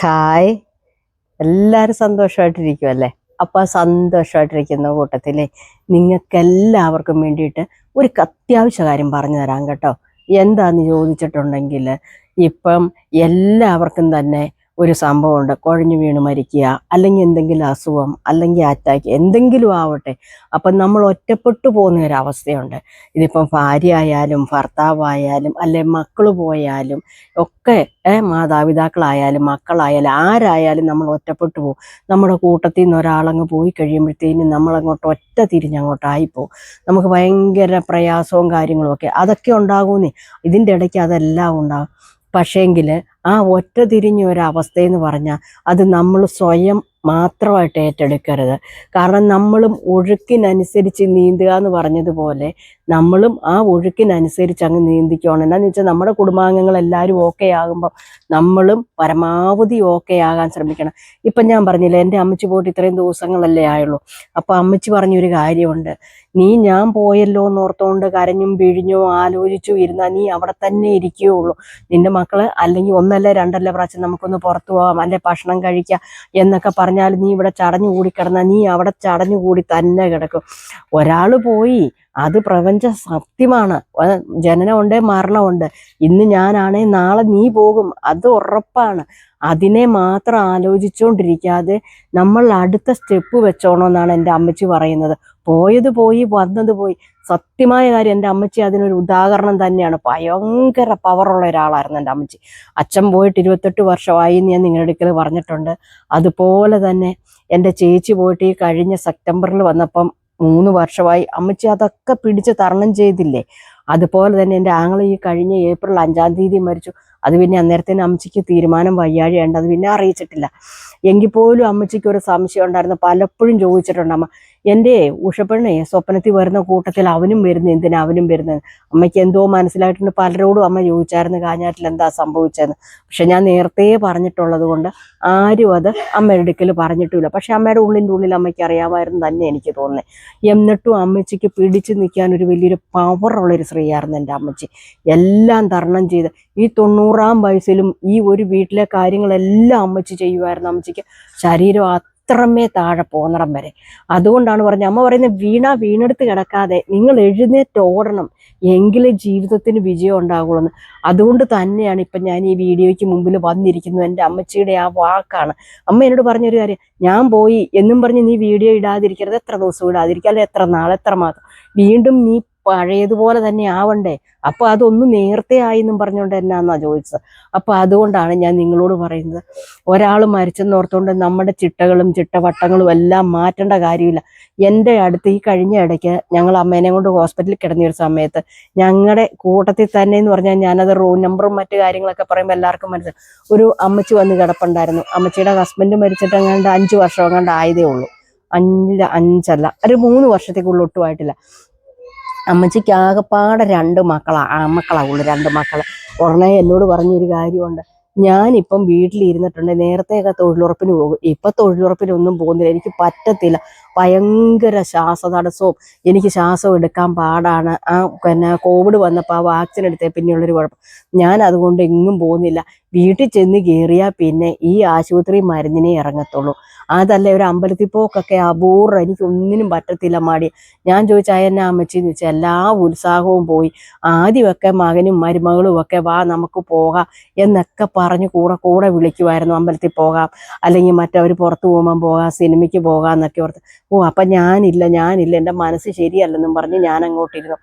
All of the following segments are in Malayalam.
ഹായ്, എല്ലാവരും സന്തോഷമായിട്ടിരിക്കുമല്ലേ? അപ്പോൾ സന്തോഷമായിട്ടിരിക്കുന്ന കൂട്ടത്തിൽ നിങ്ങൾക്കെല്ലാവർക്കും വേണ്ടിയിട്ട് ഒരു അത്യാവശ്യ കാര്യം പറഞ്ഞു തരാം കേട്ടോ. എന്താന്ന് ചോദിച്ചിട്ടുണ്ടെങ്കിൽ, ഇപ്പം എല്ലാവർക്കും തന്നെ ഒരു സംഭവമുണ്ട്. കുഴഞ്ഞു വീണ് മരിക്കുക, അല്ലെങ്കിൽ എന്തെങ്കിലും അസുഖം, അല്ലെങ്കിൽ അറ്റാക്ക്, എന്തെങ്കിലും ആവട്ടെ. അപ്പം നമ്മൾ ഒറ്റപ്പെട്ടു പോകുന്ന ഒരവസ്ഥയുണ്ട്. ഇതിപ്പം ഭാര്യ ആയാലും ഭർത്താവായാലും അല്ലെ മക്കൾ പോയാലും ഒക്കെ, മാതാപിതാക്കളായാലും മക്കളായാലും ആരായാലും നമ്മൾ ഒറ്റപ്പെട്ടു പോകും. നമ്മുടെ കൂട്ടത്തിൽ നിന്ന് ഒരാളങ്ങ് പോയി കഴിയുമ്പോഴത്തേനും നമ്മളങ്ങോട്ട് ഒറ്റ തിരിഞ്ഞങ്ങോട്ടായിപ്പോവും. നമുക്ക് ഭയങ്കര പ്രയാസവും കാര്യങ്ങളും ഒക്കെ അതൊക്കെ ഉണ്ടാകുന്നേ. ഇതിൻ്റെ ഇടയ്ക്ക് അതെല്ലാം ഉണ്ടാകും. പക്ഷേങ്കിൽ ആ ഒറ്റ തിരിഞ്ഞ ഒരവസ്ഥയെന്ന് പറഞ്ഞാൽ അത് നമ്മൾ സ്വയം മാത്രമായിട്ട് ഏറ്റെടുക്കരുത്. കാരണം നമ്മളും ഒഴുക്കിനനുസരിച്ച് നീന്തുക എന്ന് പറഞ്ഞതുപോലെ നമ്മളും ആ ഒഴുക്കിനനുസരിച്ച് അങ്ങ് നീന്തിക്കണം. എന്താണെന്ന് വെച്ചാൽ നമ്മുടെ കുടുംബാംഗങ്ങളെല്ലാവരും ഓക്കെ ആകുമ്പം നമ്മളും പരമാവധി ഓക്കെ ആകാൻ ശ്രമിക്കണം. ഇപ്പം ഞാൻ പറഞ്ഞില്ലേ, എൻ്റെ അമ്മച്ചി പോയിട്ട് ഇത്രയും ദിവസങ്ങളല്ലേ ആയുള്ളൂ. അപ്പോൾ അമ്മച്ചി പറഞ്ഞൊരു കാര്യമുണ്ട്, നീ ഞാൻ പോയല്ലോ എന്നോർത്തുകൊണ്ട് കരഞ്ഞും പിഴിഞ്ഞോ ആലോചിച്ചു ഇരുന്നാൽ നീ അവിടെ തന്നെ ഇരിക്കുകയുള്ളൂ. നിന്റെ മക്കള് അല്ലെങ്കിൽ ഒന്നല്ല രണ്ടല്ല പ്രാവശ്യം നമുക്കൊന്ന് പുറത്തു പോകാം, അല്ലെ ഭക്ഷണം കഴിക്കാം എന്നൊക്കെ പറഞ്ഞാൽ നീ ഇവിടെ ചടഞ്ഞു കൂടി കിടന്നാൽ നീ അവിടെ ചടഞ്ഞു കൂടി തന്നെ കിടക്കും. ഒരാൾ പോയി, അത് പ്രപഞ്ച സത്യമാണ്. ജനനമുണ്ട്, മരണമുണ്ട്. ഇന്ന് ഞാനാണേ നാളെ നീ പോകും, അത് ഉറപ്പാണ്. അതിനെ മാത്രം ആലോചിച്ചുകൊണ്ടിരിക്കാതെ നമ്മൾ അടുത്ത സ്റ്റെപ്പ് വെച്ചോണമെന്നാണ് എൻ്റെ അമ്മച്ചി പറയുന്നത്. പോയത് പോയി, വന്നത് പോയി. സത്യമായ കാര്യം, എൻ്റെ അമ്മച്ചി അതിനൊരു ഉദാഹരണം തന്നെയാണ്. ഭയങ്കര പവറുള്ള ഒരാളായിരുന്നു എൻ്റെ അമ്മച്ചി. അച്ഛൻ പോയിട്ട് 28 വർഷമായി ഞാൻ നിങ്ങളുടെ അടുക്കൽ പറഞ്ഞിട്ടുണ്ട്. അതുപോലെ തന്നെ എൻ്റെ ചേച്ചി പോയിട്ട് ഈ കഴിഞ്ഞ സെപ്റ്റംബറിൽ വന്നപ്പം 3 വർഷമായി. അമ്മച്ചി അതൊക്കെ പിടിച്ച് തരണം ചെയ്തില്ലേ. അതുപോലെ തന്നെ എൻ്റെ ആങ്ങള ഈ കഴിഞ്ഞ ഏപ്രിൽ 5-ാം തീയതി മരിച്ചു. അത് പിന്നെ അന്നേരത്തേന് അമ്മച്ചിക്ക് തീരുമാനം വയ്യാഴിയുണ്ട്, അത് പിന്നെ അറിയിച്ചിട്ടില്ല. എങ്കിൽ പോലും അമ്മച്ചിക്ക് ഒരു സംശയം ഉണ്ടായിരുന്നു. പലപ്പോഴും ചോദിച്ചിട്ടുണ്ട്, അമ്മ എൻ്റെ ഉഷപ്പെണ്ണേ സ്വപ്നത്തിൽ വരുന്ന കൂട്ടത്തിൽ അവനും വരുന്നത് എന്തിനാ, അവനും വരുന്നത്. അമ്മയ്ക്ക് എന്തോ മനസ്സിലായിട്ടുണ്ട്. പലരോടും അമ്മ ചോദിച്ചായിരുന്നു കാഞ്ഞാറ്റിൽ എന്താ സംഭവിച്ചതെന്ന്. പക്ഷെ ഞാൻ നേരത്തെ പറഞ്ഞിട്ടുള്ളത് കൊണ്ട് ആരും അത് അമ്മയുടെ അടുക്കൽ പറഞ്ഞിട്ടില്ല. പക്ഷെ അമ്മയുടെ ഉള്ളിൻ്റെ ഉള്ളിൽ അമ്മയ്ക്ക് അറിയാമായിരുന്നു തന്നെ എനിക്ക് തോന്നുന്നത്. എന്നിട്ടും അമ്മച്ചിക്ക് പിടിച്ചു നിൽക്കാൻ ഒരു വലിയൊരു പവറുള്ളൊരു സ്ത്രീയായിരുന്നു എൻ്റെ അമ്മച്ചി. എല്ലാം തരണം ചെയ്ത് ഈ 90-ാം വയസ്സിലും ഈ ഒരു വീട്ടിലെ കാര്യങ്ങളെല്ലാം അമ്മച്ചി ചെയ്യുമായിരുന്നു. അമ്മച്ചിക്ക് ശരീരം അത്രമേ താഴെ പോന്നിടം വരെ. അതുകൊണ്ടാണ് പറഞ്ഞത്, അമ്മ പറയുന്നത്, വീണെടുത്ത് കിടക്കാതെ നിങ്ങൾ എഴുന്നേറ്റ് ഓടണം, എങ്കിലേ ജീവിതത്തിന് വിജയം ഉണ്ടാകുള്ളൂ. അതുകൊണ്ട് തന്നെയാണ് ഇപ്പം ഞാൻ ഈ വീഡിയോയ്ക്ക് മുമ്പിൽ വന്നിരിക്കുന്നത്. എൻ്റെ അമ്മച്ചിയുടെ ആ വാക്കാണ്. അമ്മ എന്നോട് പറഞ്ഞൊരു കാര്യം, ഞാൻ പോയി എന്നും പറഞ്ഞ് നീ വീഡിയോ ഇടാതിരിക്കരുത്. എത്ര ദിവസം ഇടാതിരിക്കുക, അല്ലെ എത്ര നാൾ, എത്ര മാസം, വീണ്ടും നീ പഴയതുപോലെ തന്നെ ആവണ്ടേ. അപ്പോൾ അതൊന്ന് നേരത്തെ ആയി എന്നും പറഞ്ഞുകൊണ്ട് എന്നാന്നാ ചോദിച്ചത്. അപ്പോൾ അതുകൊണ്ടാണ് ഞാൻ നിങ്ങളോട് പറയുന്നത്, ഒരാൾ മരിച്ചെന്നോർത്തുകൊണ്ട് നമ്മുടെ ചിട്ടകളും ചിട്ടവട്ടങ്ങളും എല്ലാം മാറ്റേണ്ട കാര്യമില്ല. എൻ്റെ അടുത്ത് ഈ കഴിഞ്ഞ ഇടയ്ക്ക് ഞങ്ങൾ അമ്മേനെ കൊണ്ട് ഹോസ്പിറ്റലിൽ കിടന്നൊരു സമയത്ത് ഞങ്ങളുടെ കൂട്ടത്തിൽ തന്നെ എന്ന് പറഞ്ഞാൽ, ഞാനത് റൂം നമ്പറും മറ്റു കാര്യങ്ങളൊക്കെ പറയുമ്പോൾ എല്ലാവർക്കും മനസ്സിലാവും, ഒരു അമ്മച്ചി വന്ന് കിടപ്പുണ്ടായിരുന്നു. അമ്മച്ചിയുടെ ഹസ്ബൻഡ് മരിച്ചിട്ട് എങ്ങാണ്ട് 5 വർഷം എങ്ങാണ്ട് ആയതേ ഉള്ളൂ. 5 ഒരു 3 വർഷത്തേക്കുള്ള ഒട്ടുമായിട്ടില്ല. അമ്മച്ചിക്ക് ആകെപ്പാടെ 2 മക്കളാവുള്ളൂ, 2 മക്കൾ. ഉടനെ എന്നോട് പറഞ്ഞൊരു കാര്യമുണ്ട്, ഞാനിപ്പം വീട്ടിലിരുന്നിട്ടുണ്ട്, നേരത്തെയൊക്കെ തൊഴിലുറപ്പിന് പോകും, ഇപ്പം തൊഴിലുറപ്പിനൊന്നും പോകുന്നില്ല, എനിക്ക് പറ്റത്തില്ല, ഭയങ്കര ശ്വാസതടസ്സവും, എനിക്ക് ശ്വാസം എടുക്കാൻ പാടാണ്. പിന്നെ കോവിഡ് വന്നപ്പോൾ ആ വാക്സിൻ എടുത്തേ പിന്നെയുള്ളൊരു കുഴപ്പം, ഞാൻ അതുകൊണ്ട് എങ്ങും പോകുന്നില്ല. വീട്ടിൽ ചെന്ന് കയറിയാൽ പിന്നെ ഈ ആശുപത്രി മരുന്നിനെ ഇറങ്ങത്തുള്ളൂ. അതല്ല ഒരു അമ്പലത്തിൽ പോക്കൊക്കെ അപൂർവം, എനിക്കൊന്നിനും പറ്റത്തില്ല, മടി. ഞാൻ ചോദിച്ചാൽ എന്നാ അമ്മച്ചിന്ന് വെച്ചാൽ എല്ലാ ഉത്സാഹവും പോയി. ആദ്യമൊക്കെ മകനും മരുമകളും ഒക്കെ വാ നമുക്ക് പോകാം എന്നൊക്കെ പറഞ്ഞ് കൂടെ വിളിക്കുമായിരുന്നു. അമ്പലത്തിൽ പോകാം, അല്ലെങ്കിൽ മറ്റവർ പുറത്ത് പോകുമ്പം പോകാം, സിനിമയ്ക്ക് പോകാം എന്നൊക്കെ ഓർത്ത്. അപ്പം ഞാനില്ല, എൻ്റെ മനസ്സ് ശരിയല്ലെന്നും പറഞ്ഞ് ഞാൻ അങ്ങോട്ടിരുന്നു.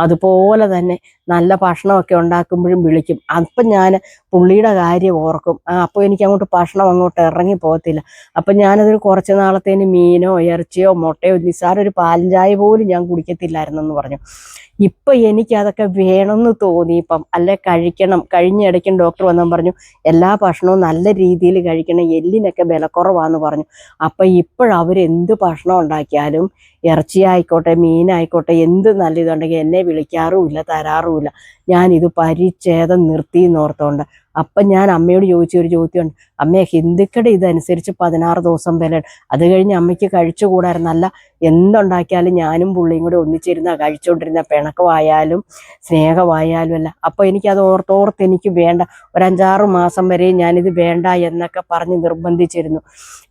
അതുപോലെ തന്നെ നല്ല ഭക്ഷണമൊക്കെ ഉണ്ടാക്കുമ്പോഴും വിളിക്കും. അപ്പം ഞാൻ പുള്ളിയുടെ കാര്യം ഓർക്കും. അപ്പോൾ എനിക്ക് അങ്ങോട്ട് ഭക്ഷണം അങ്ങോട്ട് ഇറങ്ങി പോകത്തില്ല. അപ്പം ഞാനതൊരു കുറച്ച് നാളത്തേന് മീനോ ഇറച്ചിയോ മുട്ടയോ നിസ്സാരം ഒരു പാലും ചായ പോലും ഞാൻ കുടിക്കത്തില്ലായിരുന്നെന്ന് പറഞ്ഞു. ഇപ്പം എനിക്കതൊക്കെ വേണമെന്ന് തോന്നി. ഇപ്പം അല്ലെ കഴിക്കണം. കഴിഞ്ഞ ഇടയ്ക്കും ഡോക്ടർ വന്നെന്ന് പറഞ്ഞു, എല്ലാ ഭക്ഷണവും നല്ല രീതിയിൽ കഴിക്കണം, എല്ലിനൊക്കെ വിലക്കുറവാന്ന് പറഞ്ഞു. അപ്പം ഇപ്പോഴവരെന്ത് ഭക്ഷണം ഉണ്ടാക്കിയാലും, ഇറച്ചിയായിക്കോട്ടെ മീനായിക്കോട്ടെ, എന്ത് നല്ല ഇതുണ്ടെങ്കിൽ എന്നെ വിളിക്കാറുമില്ല, തരാറുമില്ല. ഞാനിത് പരിച്ഛേദം നിർത്തി എന്നോർത്തോണ്ട്. അപ്പം ഞാൻ അമ്മയോട് ചോദിച്ചൊരു ചോദ്യമുണ്ട്, അമ്മയെ ഹിന്ദുക്കളുടെ ഇതനുസരിച്ച് 16 ദിവസം വില, അത് കഴിഞ്ഞ് അമ്മയ്ക്ക് കഴിച്ചുകൂടായിരുന്നു. അല്ല എന്തുണ്ടാക്കിയാലും ഞാനും പുള്ളിയും കൂടെ ഒന്നിച്ചിരുന്ന കഴിച്ചുകൊണ്ടിരുന്ന, പിണക്കമായാലും സ്നേഹമായാലും അല്ല. അപ്പോൾ എനിക്കത് ഓർത്തോർത്ത് എനിക്ക് വേണ്ട, ഒരു 5-6 മാസം വരെ ഞാനിത് വേണ്ട എന്നൊക്കെ പറഞ്ഞ് നിർബന്ധിച്ചിരുന്നു.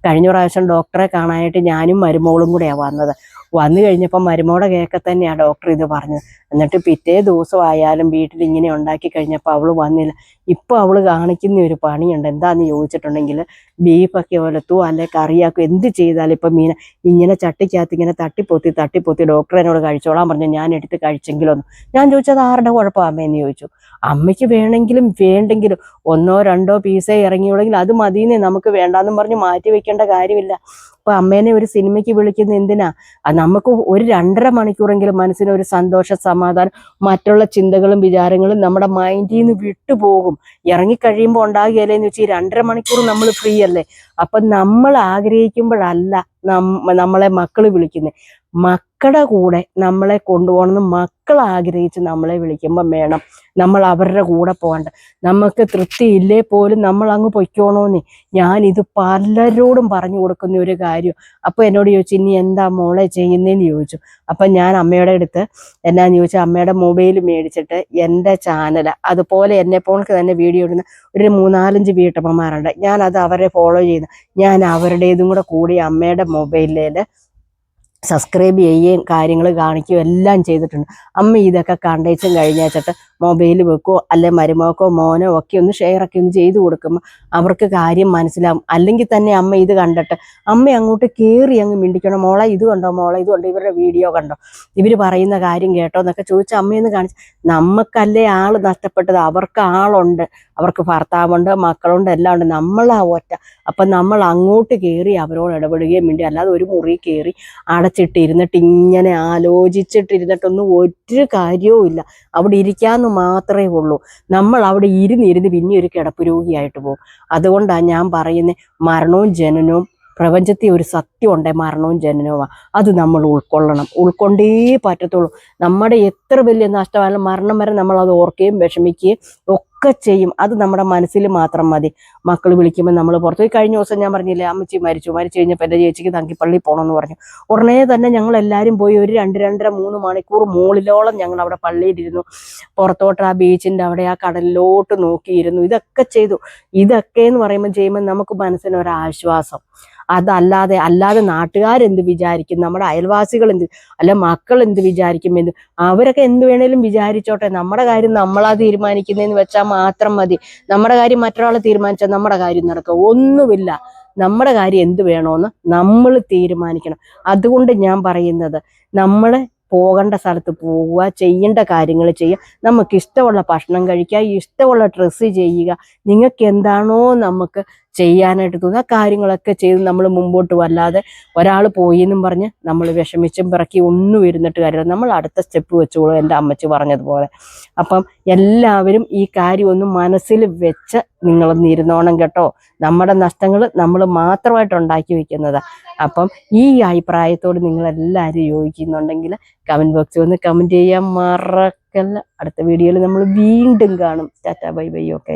കഴിഞ്ഞ പ്രാവശ്യം ഡോക്ടറെ കാണാനായിട്ട് ഞാനും മരുമോളും കൂടെയാണ് വന്നത്. വന്നു കഴിഞ്ഞപ്പോൾ മരുമോടെ കേൾക്കെ തന്നെയാണ് ഡോക്ടർ ഇത് പറഞ്ഞത്. എന്നിട്ട് പിറ്റേ ദിവസമായാലും വീട്ടിൽ ഇങ്ങനെ ഉണ്ടാക്കി കഴിഞ്ഞപ്പോൾ അവൾ വന്നില്ല. ഇപ്പോൾ അവൾ കാണിക്കുന്ന ഒരു പണിയുണ്ട്. എന്താണെന്ന് ചോദിച്ചിട്ടുണ്ടെങ്കിൽ ബീഫൊക്കെ ഒലത്തും അല്ലെ കറിയാക്കും, എന്ത് ചെയ്താലും ഇപ്പം മീൻ ഇങ്ങനെ ചട്ടിക്കകത്ത് ഇങ്ങനെ തട്ടിപ്പൊത്തി ഡോക്ടർ എന്നോട് കഴിച്ചോളാൻ പറഞ്ഞു. ഞാൻ എടുത്ത് കഴിച്ചെങ്കിലൊന്നും. ഞാൻ ചോദിച്ചത് ആരുടെ കുഴപ്പം അമ്മയെന്ന് ചോദിച്ചു. അമ്മയ്ക്ക് വേണമെങ്കിലും വേണ്ടെങ്കിലും 1-2 പീസേ ഇറങ്ങിയുള്ളെങ്കിൽ അത് മതിയെന്നേ, നമുക്ക് വേണ്ടാന്നും പറഞ്ഞ് മാറ്റി വെക്കേണ്ട കാര്യമില്ല. അപ്പൊ അമ്മേനെ ഒരു സിനിമയ്ക്ക് വിളിക്കുന്ന എന്തിനാ? നമുക്ക് ഒരു 2.5 മണിക്കൂറെങ്കിലും മനസ്സിന് ഒരു സന്തോഷ സമാധാനം, മറ്റുള്ള ചിന്തകളും വിചാരങ്ങളും നമ്മുടെ മൈൻഡിൽ നിന്ന് വിട്ടുപോകും. ഇറങ്ങിക്കഴിയുമ്പോൾ ഉണ്ടാകുകയല്ലേന്ന് വെച്ചാൽ 2.5 മണിക്കൂർ നമ്മൾ ഫ്രീ അല്ലേ. അപ്പൊ നമ്മൾ ആഗ്രഹിക്കുമ്പോഴല്ല നമ്മളെ മക്കൾ വിളിക്കുന്നത്. മക്കളുടെ കൂടെ നമ്മളെ കൊണ്ടുപോകണമെന്ന് മക്കൾ ആഗ്രഹിച്ച് നമ്മളെ വിളിക്കുമ്പം വേണം നമ്മൾ അവരുടെ കൂടെ പോകണ്ട. നമുക്ക് തൃപ്തി ഇല്ലേ പോലും നമ്മൾ അങ്ങ് പൊയ്ക്കോണോന്നേ. ഞാനിത് പലരോടും പറഞ്ഞു കൊടുക്കുന്ന ഒരു കാര്യം. അപ്പോൾ എന്നോട് ചോദിച്ചു, ഇനി എന്താ മോളെ ചെയ്യുന്നതെന്ന് ചോദിച്ചു. അപ്പം ഞാൻ അമ്മയുടെ അടുത്ത് എന്നാന്ന് ചോദിച്ചാൽ, അമ്മയുടെ മൊബൈൽ മേടിച്ചിട്ട് എൻ്റെ ചാനൽ, അതുപോലെ എന്നെപ്പോൾക്ക് തന്നെ വീഡിയോ ഇടുന്ന ഒരു 3-4-5 വീട്ടമ്മമാരുണ്ട്. ഞാനത് അവരെ ഫോളോ ചെയ്യുന്നു. ഞാൻ അവരുടേതും കൂടി അമ്മയുടെ മൊബൈലിൽ സബ്സ്ക്രൈബ് ചെയ്യുകയും കാര്യങ്ങൾ കാണിക്കുകയും എല്ലാം ചെയ്തിട്ടുണ്ട്. അമ്മ ഇതൊക്കെ കണ്ടേച്ചും കഴിഞ്ഞേച്ചിട്ട് മൊബൈൽ വെക്കുകയോ അല്ലെ മരുമക്കോ മോനോ ഒക്കെ ഒന്ന് ഷെയറൊക്കെ ഒന്ന് ചെയ്ത് കൊടുക്കുമ്പോൾ അവർക്ക് കാര്യം മനസ്സിലാവും. അല്ലെങ്കിൽ തന്നെ അമ്മ ഇത് കണ്ടിട്ട് അമ്മ അങ്ങോട്ട് കയറി അങ്ങ് മിണ്ടിക്കണം, മോളെ ഇത് കണ്ടോ, മോളെ ഇത് കണ്ടോ, ഇവരുടെ വീഡിയോ കണ്ടോ, ഇവർ പറയുന്ന കാര്യം കേട്ടോ എന്നൊക്കെ ചോദിച്ചാൽ അമ്മയൊന്ന് കാണിച്ച്. നമുക്കല്ലേ ആൾ നഷ്ടപ്പെട്ടത്, അവർക്ക് ആളുണ്ട്, അവർക്ക് ഭർത്താവുണ്ട്, മക്കളുണ്ട്, എല്ലാം ഉണ്ട്. നമ്മളാ ഒറ്റ. അപ്പം നമ്മൾ അങ്ങോട്ട് കയറി അവരോട് ഇടപെടുകയും വേണ്ടി, അല്ലാതെ ഒരു മുറി കയറി അടച്ചിട്ടിരുന്നിട്ട് ഇങ്ങനെ ആലോചിച്ചിട്ടിരുന്നിട്ടൊന്നും ഒരു കാര്യവും ഇല്ല. അവിടെ ഇരിക്കാമെന്ന് മാത്രമേ ഉള്ളൂ. നമ്മൾ അവിടെ ഇരുന്ന് പിന്നെ ഒരു കിടപ്പ് രോഗിയായിട്ട് പോകും. അതുകൊണ്ടാണ് ഞാൻ പറയുന്നത്, മരണവും ജനനവും പ്രപഞ്ചത്തിൽ ഒരു സത്യമുണ്ട്, മരണവും ജനനവുമാണ്. അത് നമ്മൾ ഉൾക്കൊണ്ടേ പറ്റത്തുള്ളൂ. നമ്മുടെ എത്ര വലിയ നഷ്ടമായാലും മരണം വരെ നമ്മളത് ഓർക്കുകയും വിഷമിക്കുകയും ഒക്കെ ചെയ്യും. അത് നമ്മുടെ മനസ്സിൽ മാത്രം മതി. മക്കൾ വിളിക്കുമ്പോൾ നമ്മൾ പുറത്ത്. കഴിഞ്ഞ ദിവസം ഞാൻ പറഞ്ഞില്ലേ, അമ്മച്ചി മരിച്ചു കഴിഞ്ഞപ്പോൾ എൻ്റെ ചേച്ചിക്ക് തങ്കിപ്പള്ളി പോകണമെന്ന് പറഞ്ഞു. ഉടനെ തന്നെ ഞങ്ങൾ എല്ലാവരും പോയി ഒരു 2-2.5-3 മണിക്കൂർ മുകളിലോളം ഞങ്ങൾ അവിടെ പള്ളിയിലിരുന്നു. പുറത്തോട്ട് ആ ബീച്ചിൻ്റെ അവിടെ ആ കടലിലോട്ട് നോക്കിയിരുന്നു. ഇതൊക്കെ ചെയ്തു. ഇതൊക്കെ എന്ന് ചെയ്യുമ്പോൾ നമുക്ക് മനസ്സിനൊരാശ്വാസം. അല്ലാതെ നാട്ടുകാരെന്ത് വിചാരിക്കും, നമ്മുടെ അയൽവാസികൾ എന്ത്, അല്ല മക്കൾ എന്ത് വിചാരിക്കും എന്ന്, അവരൊക്കെ എന്ത് വേണേലും വിചാരിച്ചോട്ടെ. നമ്മുടെ കാര്യം നമ്മളാ തീരുമാനിക്കുന്നതെന്ന് വെച്ചാൽ മാത്രം മതി. നമ്മുടെ കാര്യം മറ്റൊരാൾ തീരുമാനിച്ചാൽ നമ്മുടെ കാര്യം നടക്കുക ഒന്നുമില്ല. നമ്മുടെ കാര്യം എന്ത് വേണമെന്ന് നമ്മൾ തീരുമാനിക്കണം. അതുകൊണ്ട് ഞാൻ പറയുന്നത്, നമ്മളെ പോകേണ്ട സ്ഥലത്ത് പോവുക, ചെയ്യേണ്ട കാര്യങ്ങൾ ചെയ്യുക, നമുക്ക് ഇഷ്ടമുള്ള ഭക്ഷണം കഴിക്കുക, ഇഷ്ടമുള്ള ഡ്രസ്സ് ചെയ്യുക. നിങ്ങൾക്ക് എന്താണോ നമുക്ക് ചെയ്യാനായിട്ട് തോന്നുക ആ കാര്യങ്ങളൊക്കെ ചെയ്ത് നമ്മൾ മുമ്പോട്ട്. വല്ലാതെ ഒരാൾ പോയി എന്നും പറഞ്ഞ് നമ്മൾ വിഷമിച്ചും പിറക്കി ഒന്നും ഇരുന്നിട്ട് കാര്യമില്ല. നമ്മൾ അടുത്ത സ്റ്റെപ്പ് വെച്ചോളൂ, എൻ്റെ അമ്മച്ചി പറഞ്ഞതുപോലെ. അപ്പം എല്ലാവരും ഈ കാര്യം ഒന്ന് മനസ്സിൽ വെച്ച് നിങ്ങളൊന്ന് ഇരുന്നോണം കേട്ടോ. നമ്മുടെ നഷ്ടങ്ങൾ നമ്മൾ മാത്രമായിട്ട് ഉണ്ടാക്കി വെക്കുന്നത്. അപ്പം ഈ അഭിപ്രായത്തോട് നിങ്ങളെല്ലാവരും യോജിക്കുന്നുണ്ടെങ്കിൽ കമൻറ്റ് ബോക്സിൽ ഒന്ന് കമൻറ്റ് ചെയ്യാൻ മറക്കല്ല. അടുത്ത വീഡിയോയിൽ നമ്മൾ വീണ്ടും കാണും. Tata bye bye. ഓക്കെ.